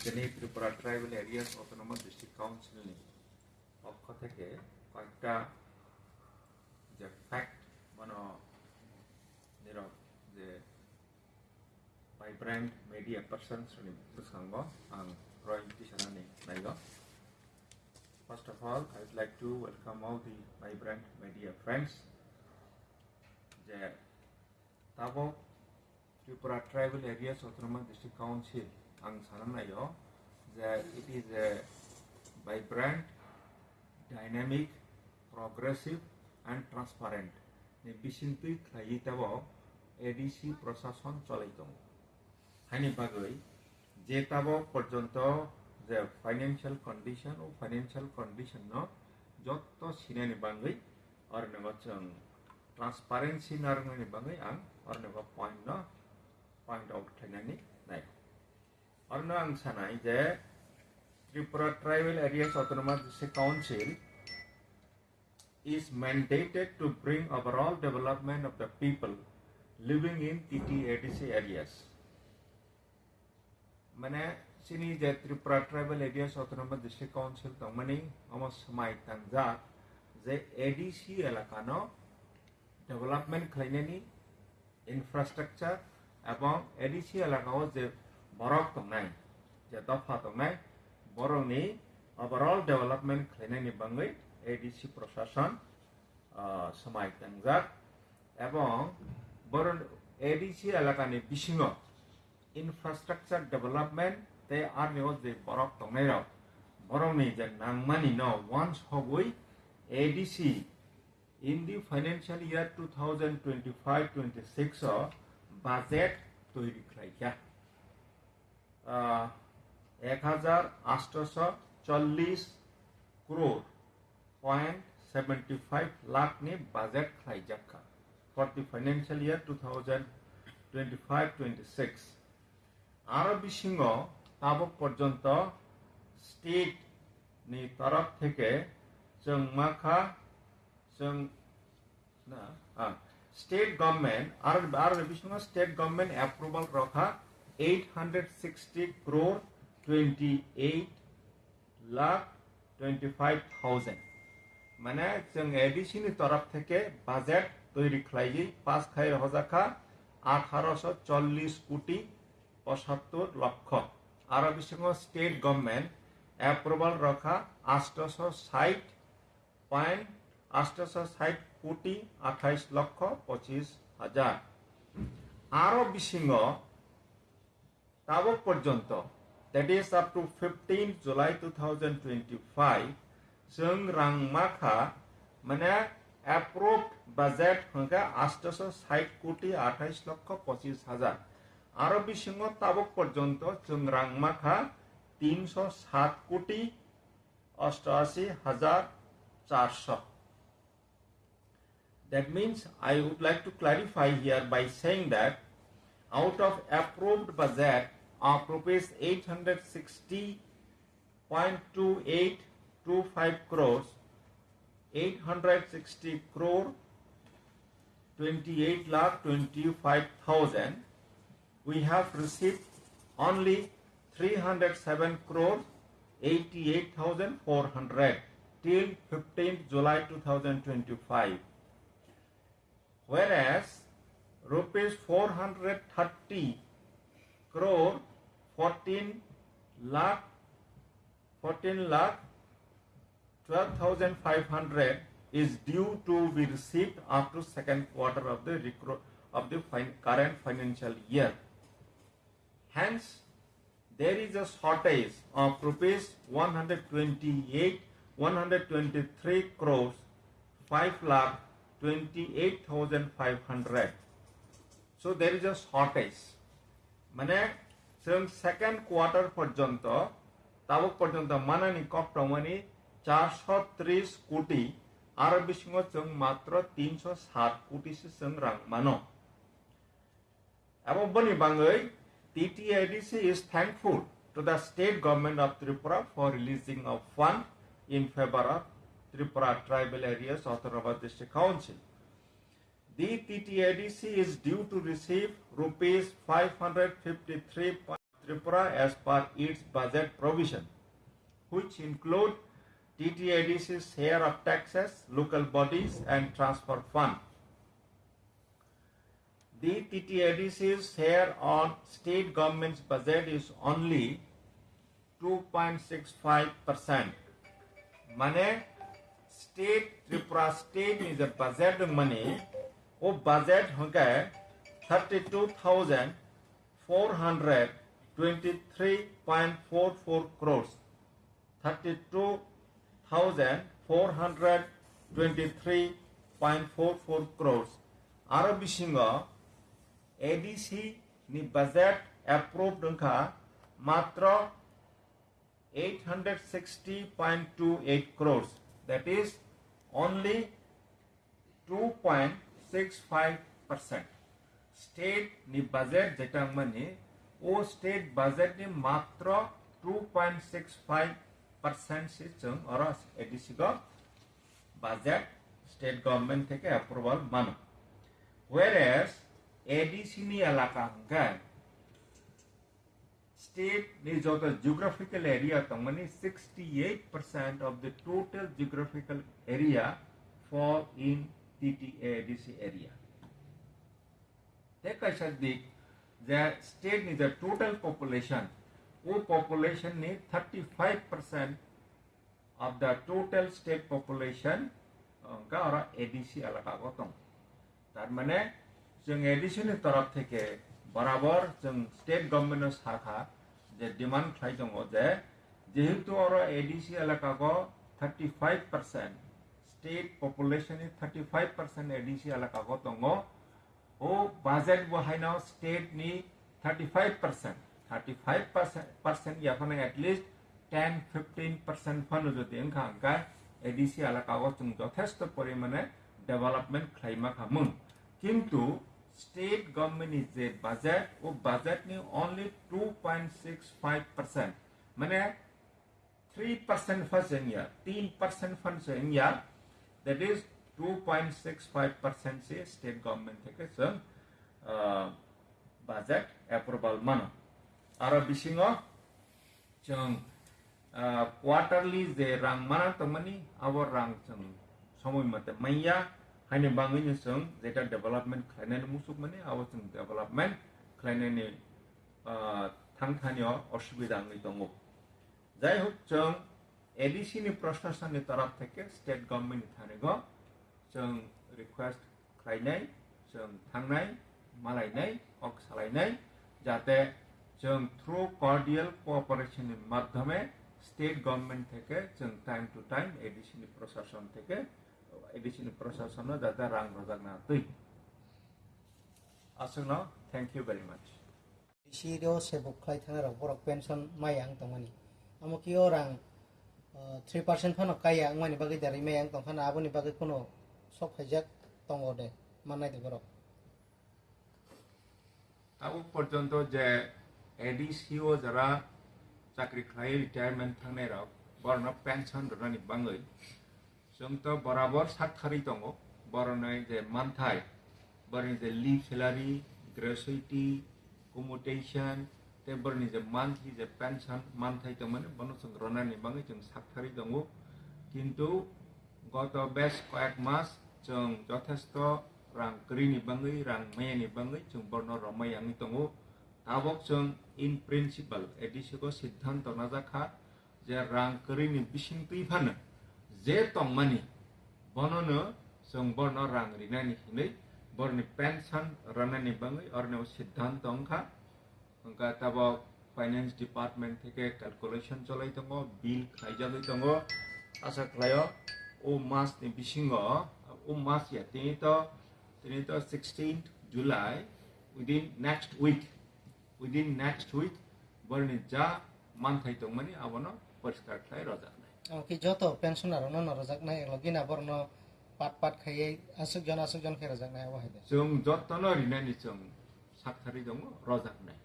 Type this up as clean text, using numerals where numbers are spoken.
যিনি Tripura tribal areas autonomous district council পক্ষ থেকে কয়েকটা যে ফ্যাক্ট মানে নিরব যে ভাইব্রেন্ট মিডিয়া পার্সন প্রসঙ্গ আং royalty সানানি নাইগ First of all, I would like to welcome all the vibrant media friends. The Ttaadc Tripura Tribal Areas Autonomous District Council ang sananayo that it is a vibrant, dynamic, progressive, and transparent. Ne bisintui Khai Ttaadc ADC প্রশাসন চলাইতম হানি Bagwi যে Ttaadc পর্যন্ত the financial condition or financial condition no jotto sinani bangai or nego transparency narni bangai ang or nego point out khainani nai or no ang sanai je Tripura Tribal Areas Autonomous District Council is mandated to bring overall development of the people living in Ttaadc areas mane sini je Tripura Tribal Areas Autonomous District Council tongmani amos samai tangjak je ADC elakano development khlainani infrastructure ebong ADC elakao je borok tongnai je dofa tongnai boroni overall development khlainani bangai ADC প্রশাসন samai tangjak ebong boron ADC elakani bisingo infrastructure development they are the borok tongnai boroni je nangmani no once hogoi ADC in the financial year 2025-26 budget তৈরি khlaikya 1840 crore 0.75 lakh ni budget khlaijakha for the financial year 2025-26 aro bisingo Ttaadc পর্যন্ত state নি তরফ থেকে जों माखा जों ना state government आरो बिसिङाव स्टेट गवर्नमेंट एप्रुवल रखा 860 crore 28 lakh 25,000 माने जों एडीसी नि तरफ থেকে বাজেট তৈরি খাইজি পাস খাই হজাখা 1840 কোটি 75 লক্ষ আর বিসঙ্গ স্টেট গভর্নমেন্ট অ্যাপ্রুভাল রাখা 860 কোটি 28 লক্ষ 25 হাজার আর বিসঙ্গ Ttaadc পর্যন্ত that is up to 15 July 2025 जों रां माखा মানে অ্যাপ্রুভড বাজেট হঙ্গা 860 কোটি 28 লক্ষ 25 হাজার আরো বিসঙ্গ Ttaadc পর্যন্ত जों রাং মাখা 307 কোটি 88 হাজার 400 That means I would like to clarify here by saying that out of approved budget of rupees 860.2825 crores 860 crore 28 lakh 25,000 we have received only 307 crore 88,400 till 15th July 2025 whereas rupees 430 crore 14 lakh 12,500 is due to be received after second quarter of the current financial year. Hence, there is a shortage of rupees 123 crores 5 lakh 28,500. So there is a shortage. মানে जों second quarter পর্যন্ত Ttaadc পর্যন্ত মানানি কপ্টমানি 430 কোটি আর বিসঙ্গ जों মাত্র 307 কোটি जों রাং মানো এবং বনি বাঙ্গৈ Ttaadc is thankful to the state government of Tripura for releasing of fund in favor of Tripura Tribal Areas Autonomous District Council. The Ttaadc is due to receive rupees 553 Tripura as per its budget provision, which include Ttaadc's share of taxes, local bodies and transfer fund. The Ttaadc's share on state government's budget is only 2.65%. Mane state Tripura state is a budget money. O budget होगा 32,423.44 crores. 32,423.44 crores. Ara bisinga ADC ni budget approved होगा मात्र 860.28 crores. That is only 2.65%. State ni budget jeta mane o state budget ni matra 2.65% se chung ora ADC go budget state government theke approval mano. Whereas ADC ni elaka hangga state ni jota geographical area tangmani 68% of the total geographical area fall in Ttaadc area. Take a dik the state ni the total population. O population ni 35% of the total state population ka ora ADC elaka gotong. Tar mane jeng ADC ni taraf theke barabar jeng state government শাখা যে demand খাই দङ যে যেহেতু ওরা ADC এলাকা গো 35% state population is 35% ADC এলাকা গো দङ ও বাজেট বহাইনাও state ni 35% ইয়াখানে at least 10-15% ফান্ড যদি এনখাঙ্কা ADC এলাকা গো जों যথেষ্ট পরিমাণে ডেভেলপমেন্ট খাইমা খামুন কিন্তু state government is a budget or budget ni only 2.65%. Mane 3% funds in year, 3% funds in year. That is 2.65% se state government theke some budget approval mano. Ara bisingo chung quarterly je rang mana tamani our rang chung somoy mate maya hanya bangunnya seng zeta development Khlaina musuk mane awas seng development Khlaina ni thangthanio অসুবিধা ngi tongo jai hok chung ADC ni prashasan ni taraf theke state government thane go chung request Khlainai chung thangnai malainai ok salainai jate chung through cordial cooperation ni madhyame state government theke chung time to time ADC ni prashasan theke ADC ni prasasana data rang rojak na tui. Asungno, thank you very much. ADC dio sebuk khai thana rok borok pension mayang tongmani. Amo ki orang 3% phano kaya angmani bagi dari mayang tong phana aboni bagi kono sok hajak tongo de manai de borok. Tahu porjonto je ADC o jara chakri khlai retirement thangnai rok borno pension rani bangai. जों तो बराबर 60 दङ बरनाय जे मानथाय बरनि जे live salary ग्रेजुइटी commutation ते बरनि जे monthly जे pension मानथाय दंमोन बनो जों रनानि बाङै जों 60 दङ किन्तु गत बेस कयेक मास जों যথেষ্ট रां करिनि बाङै रां मेनि बाङै जों बरनो रमायाङि दङ ताबक जों इन प्रिन्सिपल ADC को सिद्धांत नाजाखा जे रां करिनि बिसिं तैफानो जे तंमानि बननो जों बरनो रां रिनानि हिनै बरनि पेंशन रनानि बाङै अरनो सिद्धांत अंखा अंका ताबो फाइनेंस डिपार्टमेंट थेके कैलकुलेशन चलाय दङ बिल खाइजागै दङ आसा खालायो ओ मास नि बिसिङो ओ मास या तिनि तो 16th July within next week बरनि जा मानथाय दंमानि आवनो परिष्कार खालाय रजा कि जतो पेंशनर न रजाक नाय लगिना बरनो पाट खायै आसुक जन खाय रजाक नाय वाहाय जों जतनो रिनानि जों 60 दङ रजाक नाय